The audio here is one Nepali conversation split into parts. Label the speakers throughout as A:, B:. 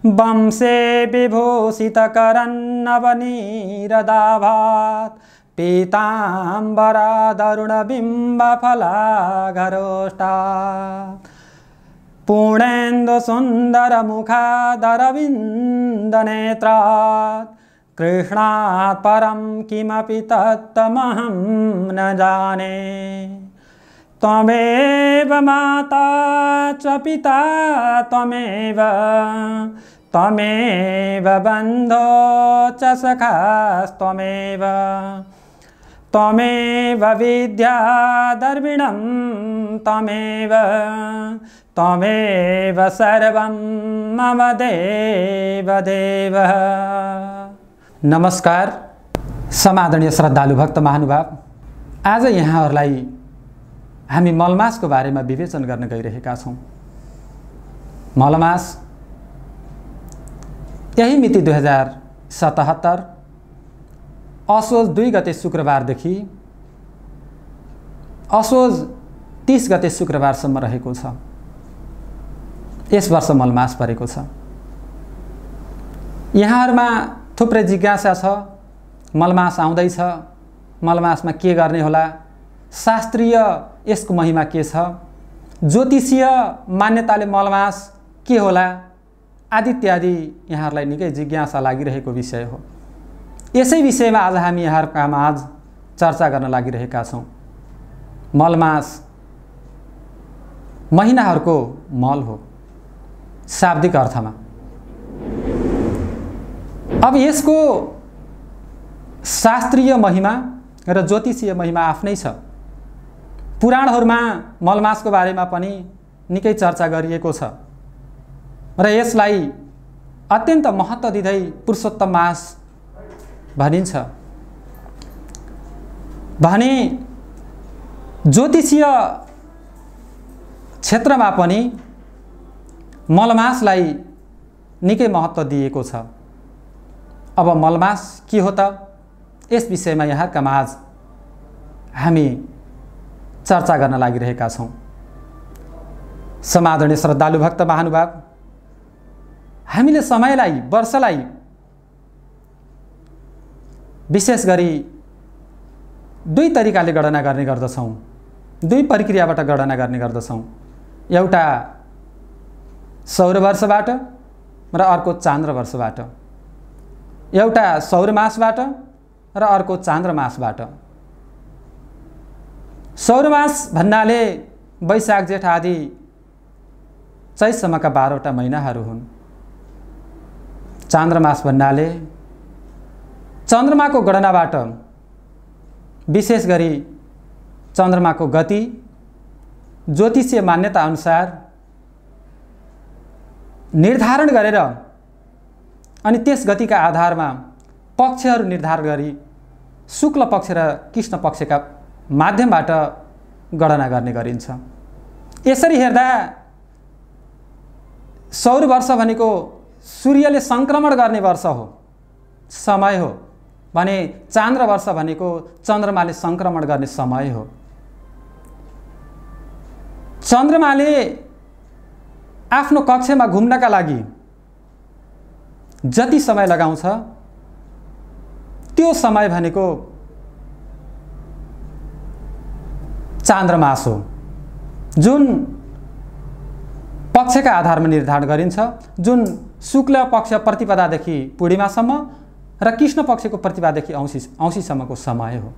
A: वंशे विभूषितकरन्नवनीरदाभात् पीताम्बरादरुणबिम्बफलाघरोष्टात् पूर्णेन्दुसुन्दरमुखादरविन्दनेत्रात् कृष्णात् परं किमपि तत्त्वमहं न जाने। त्वमेव माता च पिता त्वमेव बन्धो च सखास्त्वमेव त्वमेव विद्या द्रविणं त्वमेव सर्वं मम देव। नमस्कार समादरणीय श्रद्धालु भक्त महानुभाव, आज यहाँहरूलाई हामी मलमासको बारेमा विवेचन गर्न गइरहेका छौं। मलमास यही मिति 2077 असोज 2 गते शुक्रबारदेखि असोज 30 गते शुक्रबारसम्म रहेको छ। यस वर्ष मलमास परेको छ। यहाँहरुमा थुप्रै जिज्ञासा छ। मलमास आउँदैछ, मलमासमा के गर्ने होला, शास्त्रीय यसको महिमा के छ, ज्योतिषीय मान्यताले मलमास के होला आदि इत्यादि यहाँहरूलाई निकै जिज्ञासा लागिरहेको विषय हो। यसै विषयमा आज हामी यहाँहरूका माझ चर्चा गर्न लागिरहेका छौं। मलमास महिनाहरूको मल हो शाब्दिक अर्थमा। अब यसको शास्त्रीय महिमा र ज्योतिषीय महिमा आफ्नै छ। पुराणहरूमा मलमासको बारेमा पनि निकै चर्चा गरिएको छ र यसलाई अत्यन्त महत्त्व दिँदै पुरुषोत्तम मास भनिन्छ। भने ज्योतिषीय क्षेत्रमा पनि मलमासलाई निकै महत्त्व दिएको छ। अब मलमास के हो त, यस विषयमा यहाँका माझ हामी चर्चा गर्न लागिरहेका छौं। समादरणीय श्रद्धालु भक्त महानुभाव, हामीले समयलाई, वर्षलाई विशेष गरी 2 तरिकाले गणना गर्ने गर्दछौं, 2 प्रक्रियाबाट गणना गर्ने गर्दछौं। एउटा सौर वर्षबाट र अर्को चान्द्र वर्षबाट। एउटा सौर मासबाट र अर्को चान्द्र मासबाट। सौर मास भन्नाले वैशाख जेठ आदि चैतसम्मका 12वटा महिनाहरू हुन्। चान्द्र मास भन्नाले चन्द्रमाको गणनाबाट, विशेष गरी चन्द्रमाको गति ज्योतिषीय मान्यता अनुसार निर्धारण गरेर अनि त्यस गतिका आधारमा पक्षहरू निर्धारण गरी शुक्ल पक्ष र कृष्ण पक्षका माध्यमबाट गणना गर्ने गरिन्छ। यसरी हेर्दा सौर वर्ष भनेको सूर्यले संक्रमण गर्ने वर्ष हो, समय हो। भने चान्द्र वर्ष भनेको चन्द्रमाले संक्रमण गर्ने समय हो। चन्द्रमाले आफ्नो कक्षमा घुम्नका लागि जति समय लगाउँछ त्यो समय भनेको चान्द्रमास हो, जुन पक्षका आधारमा निर्धारण गरिन्छ, जुन शुक्ल पक्ष प्रतिपदादेखि पूर्णिमासम्म र कृष्ण पक्षको प्रतिपदादेखि औँसीसम्मको समय हो।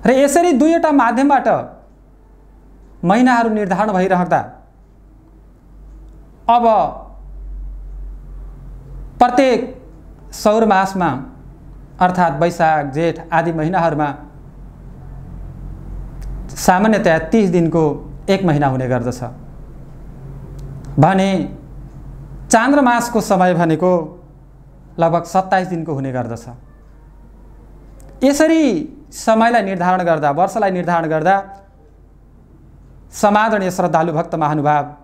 A: र यसरी 2वटा माध्यमबाट महिनाहरू निर्धारण भइरहँदा अब प्रत्येक सौर मासमा अर्थात् वैशाख जेठ आदि महिनाहरूमा सामान्यतया 30 दिनको एक महिना हुने गर्दछ। भने चान्द्र मासको समय भनेको लगभग 27 दिनको हुने गर्दछ। यसरी समयलाई निर्धारण गर्दा, वर्षलाई निर्धारण गर्दा समादरणीय श्रद्धालु भक्त महानुभाव,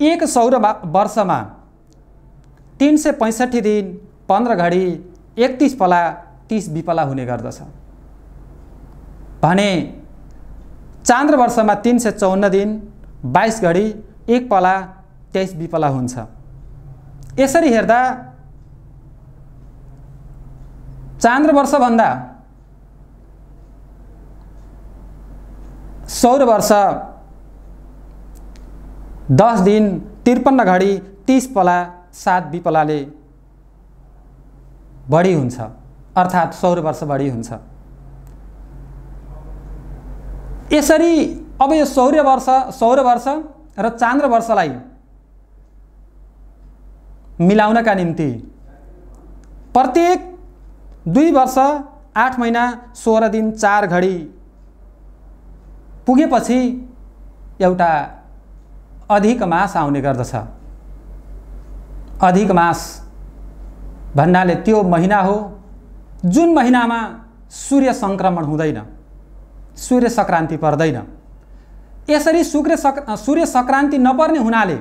A: एक सौर वर्षमा 365 दिन 15 घडी 31 पला 30 विपला हुने गर्दछ। भने चान्द्र वर्षमा 354 दिन 22 घडी 1 पला 23 विपला हुन्छ। यसरी हेर्दा चान्द्र वर्षभन्दा सौर वर्ष 10 दिन 53 घडी 30 पला 7 विपलाले बढी हुन्छ, अर्थात् सौर वर्ष बढी हुन्छ। यसरी अब यो सौर वर्ष र चान्द्र वर्षलाई मिलाउनका निम्ति प्रत्येक 2 वर्ष 8 महिना 16 दिन 4 घडी पुगेपछि एउटा अधिक मास आउने गर्दछ। अधिक मास भन्नाले त्यो महिना हो जुन महिनामा सूर्य संक्रमण हुँदैन, सूर्य संक्रान्ति पर्दैन। यसरी सूर्य संक्रान्ति नपर्ने हुनाले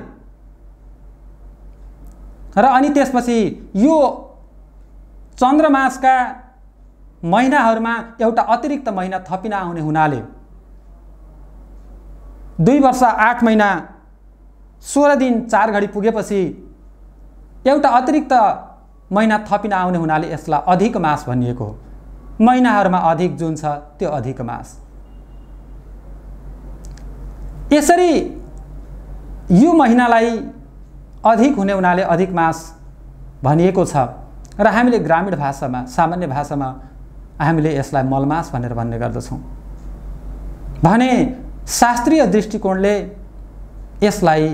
A: र अनि त्यसपछि यो चन्द्रमासका महिनाहरूमा एउटा अतिरिक्त महिना थपिन आउने हुनाले 2 वर्ष 8 महिना 16 दिन 4 घडी पुगेपछि एउटा अतिरिक्त महिना थपिन आउने हुनाले यसलाई अधिक मास भनिएको हो। महिनाहरूमा अधिक जुन छ त्यो अधिक मास। यसरी यो महिनालाई अधिक हुने हुनाले अधिक मास भनिएको छ र हामीले ग्रामीण भाषामा सामान्य भाषामा हामीले यसलाई मलमास भनेर भन्ने गर्दछौँ भने शास्त्रीय दृष्टिकोणले यसलाई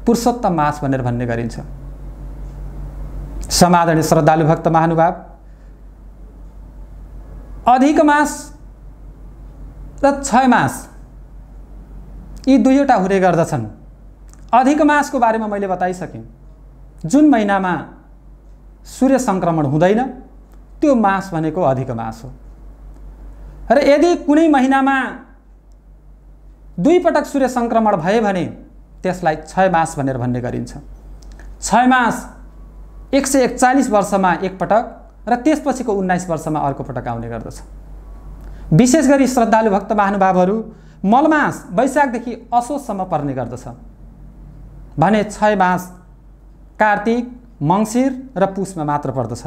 A: पुरुषोत्तम मास भनेर भन्ने गरिन्छ। समादरणीय श्रद्धालु भक्त महानुभाव, अधिक मास र क्षय मास यी दुईवटा हुने गर्दछन्। अधिक मासको बारेमा मैले बताइसकेँ। जुन महिनामा सूर्य संक्रमण हुँदैन त्यो मास भनेको अधिक मास हो। र यदि कुनै महिनामा 2 पटक सूर्य संक्रमण भए भने त्यसलाई क्षय मास भनेर भन्ने गरिन्छ। क्षय मास 141 वर्षमा एक पटक र त्यसपछिको 19 वर्षमा अर्को पटक आउने गर्दछ। विशेष गरी श्रद्धालु भक्त महानुभावहरू मलमास वैशाखदेखि असोजसम्म पर्ने गर्दछ भने क्षय मास कार्तिक मङ्सिर र पुसमा मात्र पर्दछ।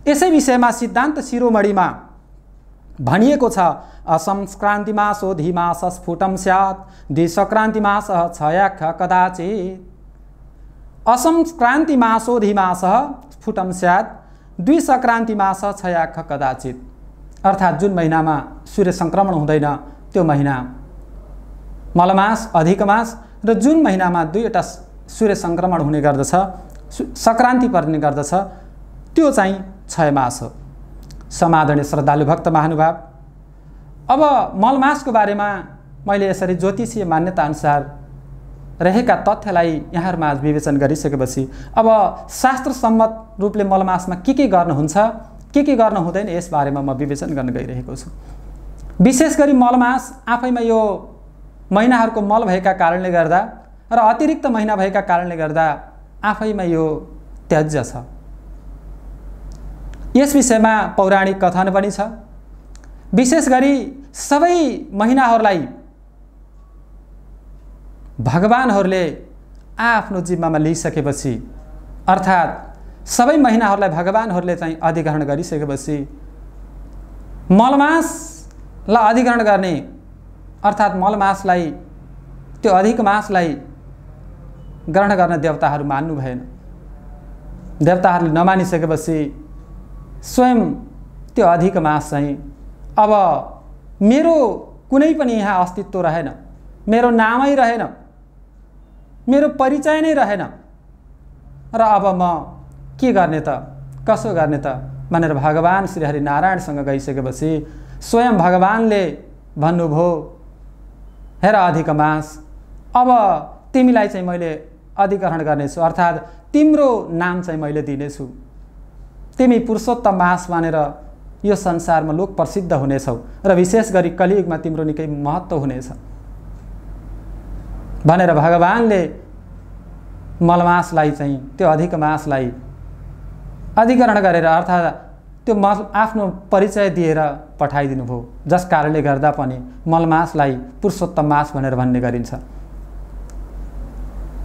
A: यसै विषयमा सिद्धान्त शिरोमणिमा भनिएको छ असंक्रान्ति मासो धीमास स्फुटम स्यात् द्विसंक्रान्ति मास क्षयाख कदाचित्। असंक्रान्ति मासो धीमास स्फुटम स्यात् द्विसंक्रान्ति मास क्षयाख कदाचित्। अर्थात् जुन महिनामा सूर्य संक्रमण हुँदैन त्यो महिना मलमास अधिक मास र जुन महिनामा 2वटा सूर्य संक्रमण हुने गर्दछ संक्रान्ति पर्ने गर्दछ त्यो चाहिँ क्षय मास हो। समादरणीय श्रद्धालु भक्त महानुभाव, अब मलमासको बारेमा मैले यसरी ज्योतिषीय मान्यता अनुसार रहेका तथ्यलाई यहाँहरूमा विवेचन गरिसकेपछि अब शास्त्र सम्मत रूपले मलमासमा के गर्नुहुन्छ के गर्न हुँदैन यस बारेमा म विवेचन गर्न गइरहेको छु। विशेष गरी मलमास आफैमा यो महिनाहरूको मल भएका कारणले गर्दा र अतिरिक्त महिना भएका कारणले गर्दा आफैमा यो त्याज्य छ। यस विषयमा पौराणिक कथन पनि छ। विशेष गरी सबै महिनाहरूलाई भगवानहरूले आफ्नो जिम्मामा लिइसकेपछि अर्थात् सबै महिनाहरूलाई भगवानहरूले चाहिँ अधिग्रहण गरिसकेपछि मलमासलाई अधिग्रहण गर्ने अर्थात् मलमासलाई त्यो अधिक मासलाई ग्रहण गर्न देवताहरू मान्नु भएन। देवताहरूले नमानिसकेपछि स्वयं त्यो अधिक मास चाहिँ अब मेरो कुनै पनि यहाँ अस्तित्व रहेन, मेरो नामै रहेन, मेरो परिचय नै रहेन र अब म के गर्ने त कसो गर्ने त भनेर भगवान श्री हरिनारायणसँग गइसकेपछि स्वयं भगवानले भन्नुभयो हेर अधिक मास अब तिमीलाई चाहिँ मैले अधिग्रहण गर्नेछु अर्थात् तिम्रो नाम चाहिँ मैले दिनेछु। तिमी पुरुषोत्तम मास मानेर यो संसारमा लोक प्रसिद्ध हुनेछौ र विशेष गरी कलियुगमा तिम्रो निकै महत्त्व हुनेछ भनेर भगवानले मलमासलाई चाहिँ त्यो अधिक मासलाई अधिग्रहण गरेर अर्थात् त्यो आफ्नो परिचय दिएर पठाइदिनु भयो, जस कारणले गर्दा पनि मलमासलाई पुरुषोत्तम मास भनेर भन्ने गरिन्छ।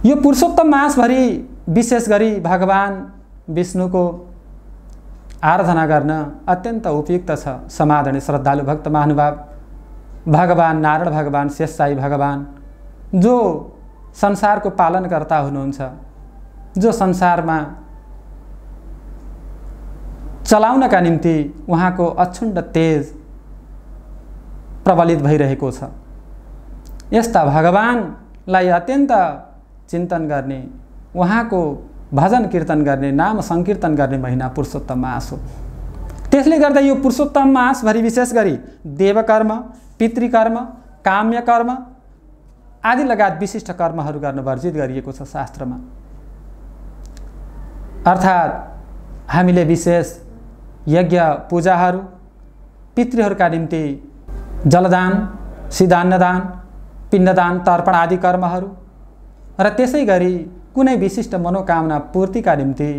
A: यो पुरुषोत्तम मासभरि विशेष गरी भगवान विष्णुको आराधना गर्न अत्यन्त उपयुक्त छ। समादरणीय श्रद्धालु भक्त महानुभाव, भगवान नारायण भगवान शेषशाही भगवान जो संसारको पालनकर्ता हुनुहुन्छ, जो संसारमा चलाउनका निम्ति उहाँको अक्षुण्ड तेज प्रबलित भइरहेको छ। यस्ता भगवानलाई अत्यन्त चिन्तन गर्ने, उहाँको भजन कीर्तन गर्ने, नाम संकीर्तन गर्ने महिना पुरुषोत्तम मास हो। त्यसले गर्दा यो पुरुषोत्तम मासभरि विशेष गरी देवकर्म, पितृकर्म, काम्य कर्म आदि लगायत विशिष्ट कर्महरू गर्न वर्जित गरिएको छ शास्त्रमा। अर्थात् हामीले विशेष यज्ञ पूजाहरू, पितृहरूका निम्ति जलदान, सिधान्नदान, पिण्डदान, तर्पण आदि कर्महरू र त्यसै गरी कुनै विशिष्ट मनोकामना पूर्तिका निम्ति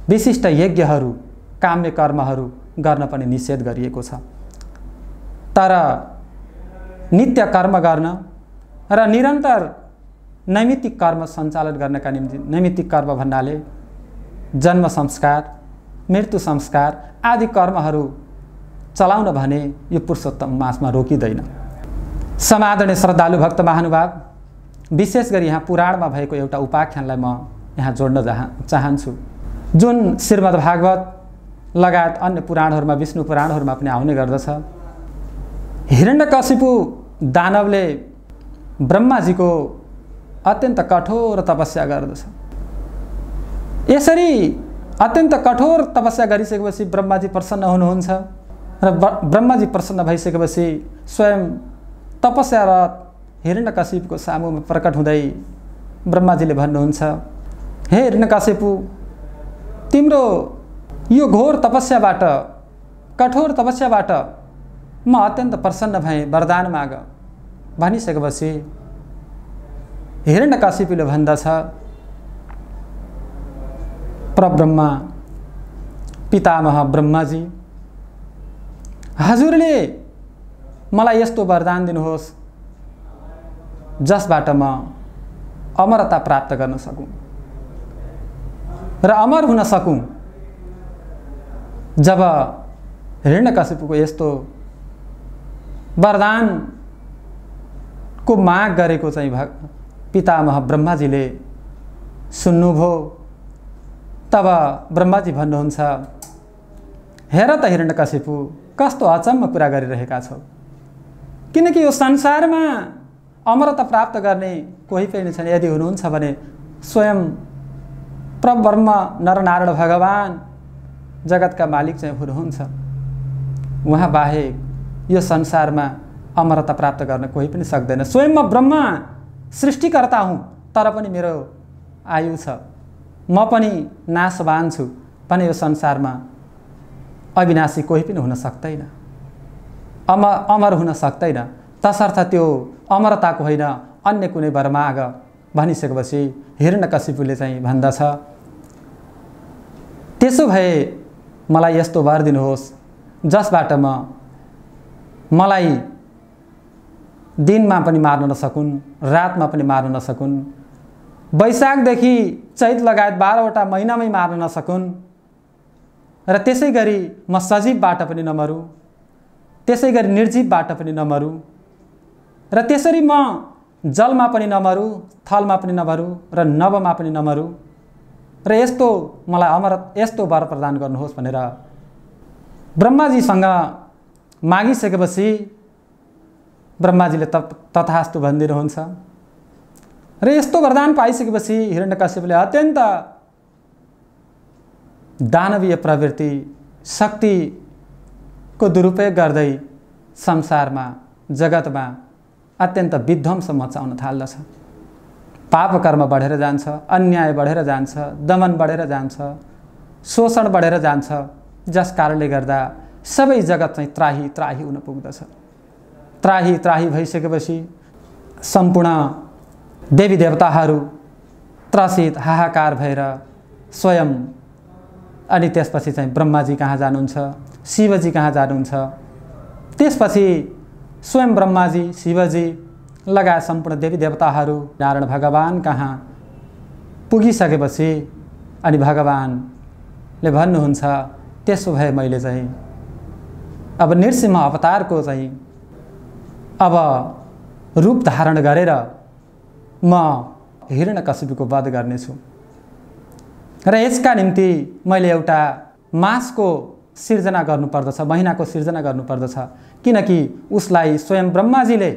A: विशिष्ट यज्ञहरू, काम्य कर्महरू गर्न पनि निषेध गरिएको छ। तर नित्य कर्म गर्न र निरन्तर नैमित्तिक कर्म सञ्चालन गर्नका निम्ति, नैमित्तिक कर्म भन्नाले जन्म संस्कार, मृत्यु संस्कार आदि कर्महरू चलाउन भने यो पुरुषोत्तम मासमा रोकिँदैन। समादरणीय श्रद्धालु भक्त महानुभाव, विशेष गरी यहाँ पुराणमा भएको एउटा उपाख्यानलाई म यहाँ जोड्न चाहन्छु, जुन श्रीमद् भागवत लगायत अन्य पुराणहरूमा, विष्णु पुराणहरूमा पनि आउने गर्दछ। हिरण्यकशिपु दानवले ब्रह्माजीको अत्यन्त कठोर तपस्या गर्दछ। यसरी अत्यन्त कठोर तपस्या गरिसकेपछि ब्रह्माजी प्रसन्न हुनुहुन्छ र ब्रह्माजी प्रसन्न भइसकेपछि स्वयं तपस्यारत हिरण्यकशिपुको सामुमा प्रकट हुँदै ब्रह्माजीले भन्नुहुन्छ, हे हिरण्यकशिपु, तिम्रो यो घोर तपस्याबाट, कठोर तपस्याबाट म अत्यन्त प्रसन्न भएँ, वरदान माग भनिसकेपछि हिरण्यकशिपुले भन्दछ, परब्रह्मा पितामह ब्रह्माजी, हजुरले मलाई यस्तो वरदान दिनुहोस् जसबाट म अमरता प्राप्त गर्न सकूँ र अमर हुन सकूँ। जब हिरण्यकशिपुको यस्तो वरदानको माग गरेको चाहिँ पितामह ब्रह्माजीले सुन्नुभयो, तब ब्रह्माजी भन्नुहुन्छ, हेर त हिरण्यकशिपु, कस्तो अचम्म कुरा गरिरहेका छौ, किनकि यो संसारमा अमरता प्राप्त गर्ने कोही पनि छैन। यदि हुनुहुन्छ भने स्वयं परब्रह्म नरनारायण भगवान जगतका मालिक चाहिँ हुनुहुन्छ। उहाँ बाहेक यो संसारमा अमरता प्राप्त गर्न कोही पनि सक्दैन। स्वयं म ब्रह्मा सृष्टिकर्ता हुँ, तर पनि मेरो आयु छ, म पनि नाशवान छु भने यो संसारमा अविनाशी कोही पनि हुन सक्दैन, अमर हुन सक्दैन। तसर्थ त्यो अमरताको होइन अन्य कुनै वर माग भनिसकेपछि हिरण्यकशिपुले चाहिँ भन्दछ, त्यसो भए मलाई यस्तो वर दिनुहोस् जसबाट मलाई दिनमा पनि मार्न नसकुन्, रातमा पनि मार्न नसकुन्, वैशाखदेखि चैत लगायत 12वटा महिनामै मार्न नसकुन् र त्यसै गरी म सजीवबाट पनि नमरौँ, त्यसै गरी निर्जीवबाट पनि नमरौँ र त्यसरी म जलमा पनि नमरौँ, थलमा पनि नमरौँ र नभमा पनि नमरौँ र यस्तो मलाई यस्तो वर प्रदान गर्नुहोस् भनेर ब्रह्माजीसँग मागिसकेपछि ब्रह्माजीले तथास्तु भनिदिनुहुन्छ र यस्तो वरदान पाइसकेपछि हिरण्यकशिपुले अत्यन्त दानवीय प्रवृत्ति, शक्तिको दुरुपयोग गर्दै संसारमा, जगतमा अत्यन्त विध्वंस मचाउन थाल्दछ। पाप कर्म बढेर जान्छ, अन्याय बढेर जान्छ, दमन बढेर जान्छ, शोषण बढेर जान्छ, जस कारणले गर्दा सबै जगत चाहिँ त्राही त्राही हुन पुग्दछ। त्राही त्राही भइसकेपछि सम्पूर्ण देवी देवताहरू त्रसित हाहाकार भएर स्वयं अनि त्यसपछि चाहिँ ब्रह्माजी कहाँ जानुहुन्छ, शिवजी कहाँ जानुहुन्छ, त्यसपछि स्वयं ब्रह्माजी, शिवजी लगायत सम्पूर्ण देवी देवताहरू नारायण भगवान कहाँ पुगिसकेपछि अनि भगवानले भन्नुहुन्छ त्यसो भए मैले चाहिँ अब नृसिंह अवतारको चाहिँ अब रूप धारण गरेर म हिरण्यकशिपुको वध गर्नेछु र यसका निम्ति मैले एउटा मासको सिर्जना गर्नुपर्दछ, महिनाको सिर्जना गर्नुपर्दछ, किनकि उसलाई स्वयं ब्रह्माजीले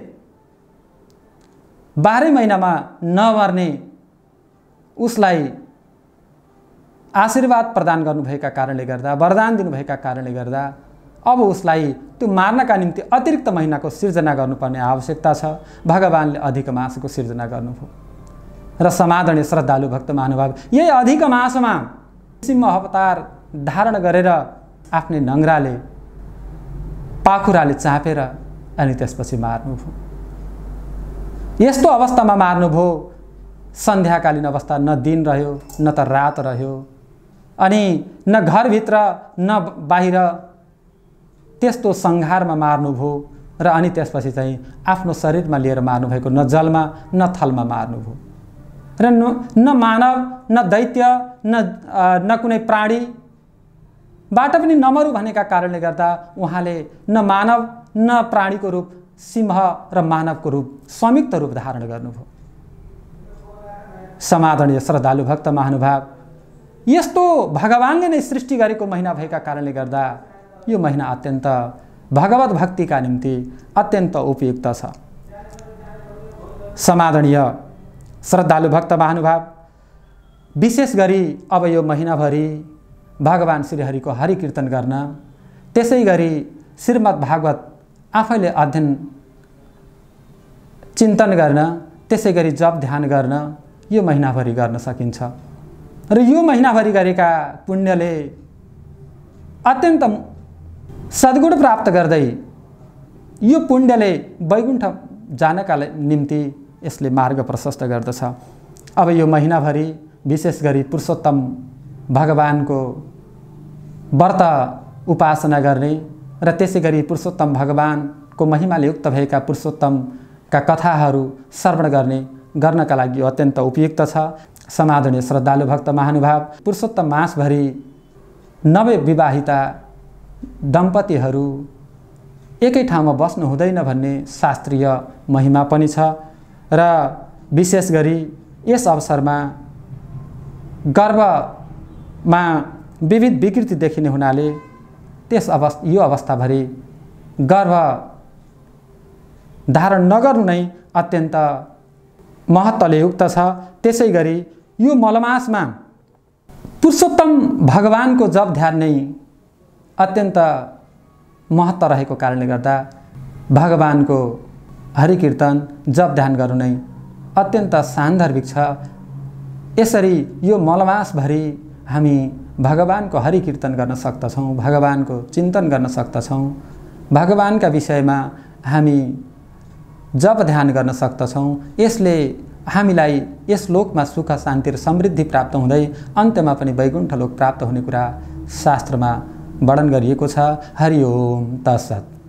A: 12 महिनामा नमर्ने उसलाई आशीर्वाद प्रदान गर्नुभएका कारणले गर्दा, वरदान दिनुभएका कारणले गर्दा अब उसलाई त्यो मार्नका निम्ति अतिरिक्त महिनाको सिर्जना गर्नुपर्ने आवश्यकता छ। भगवानले अधिक मासको सिर्जना गर्नुभयो र समादरणीय श्रद्धालु भक्त महानुभाव यही अधिक मासमा सिंह अवतार धारण गरेर आफ्नै नङ्ग्राले पाखुराले चापेर अनि त्यसपछि मार्नुभयो। यस्तो अवस्थामा मार्नुभयो, सन्ध्याकालीन अवस्था, न दिन रह्यो न त रात रह्यो, अनि न घरभित्र न बाहिर, त्यस्तो संहारमा मार्नुभयो र अनि त्यसपछि चाहिँ आफ्नो शरीरमा लिएर मार्नुभएको, न जलमा न थलमा मार्नुभयो र न मानव न दैत्य न कुनै प्राणीबाट पनि नमरु भनेका कारणले गर्दा उहाँले न मानव न प्राणीको रूप, सिंह र मानवको रूप, संयुक्त रूप धारण गर्नुभयो। समादरणीय श्रद्धालु भक्त महानुभाव यस्तो भगवानले नै सृष्टि गरेको महिना भएका कारणले गर्दा यो महिना अत्यन्त भगवत भक्तिका निम्ति अत्यन्त उपयुक्त छ। समादरणीय श्रद्धालु भक्त महानुभाव विशेष गरी अब यो महिनाभरि भगवान श्रीहरिको हरि कीर्तन गर्न, त्यसै गरी श्रीमद् भागवत आफैले अध्ययन चिन्तन गर्न, त्यसै गरी जप ध्यान गर्न यो महिनाभरि गर्न सकिन्छ र यो महिनाभरि गरेका पुण्यले अत्यन्त सद्गुण प्राप्त गर्दै यो पुण्यले वैकुण्ठ जानका निम्ति यसले मार्ग प्रशस्त गर्दछ। अब यो महिनाभरि विशेष गरी पुरुषोत्तम भगवानको व्रत उपासना गर्ने र त्यसै गरी पुरुषोत्तम भगवानको महिमाले युक्त भएका पुरुषोत्तमका कथाहरू श्रवण गर्नका लागि अत्यन्त उपयुक्त छ। समादरणीय श्रद्धालु भक्त महानुभाव पुरुषोत्तम मासभरि नवविवाहिता दम्पतिहरू एकै ठाउँमा बस्नु हुँदैन भन्ने शास्त्रीय महिमा पनि छ र विशेष गरी यस अवसरमा गर्भमा विविध विकृति देखिने हुनाले यो अवस्थाभरि गर्भ धारण नगर्नु नै अत्यन्त महत्त्वले युक्त छ। त्यसै गरी यो मलमासमा पुरुषोत्तम भगवानको जप ध्यान नै अत्यन्त महत्त्व रहेको कारणले गर्दा भगवानको हरि कीर्तन जप ध्यान गर्नु नै अत्यन्त सान्दर्भिक छ। यसरी यो मलमासभरि हामी भगवानको हरि कीर्तन गर्न सक्दछौँ, भगवानको चिन्तन गर्न सक्दछौँ, भगवानका विषयमा हामी जप ध्यान गर्न सक्दछौँ। यसले हामीलाई यस लोकमा सुख शान्ति र समृद्धि प्राप्त हुँदै अन्त्यमा पनि वैकुण्ठ लोक प्राप्त हुने कुरा शास्त्रमा वर्णन गरिएको छ। हरि ओम तत्सत्।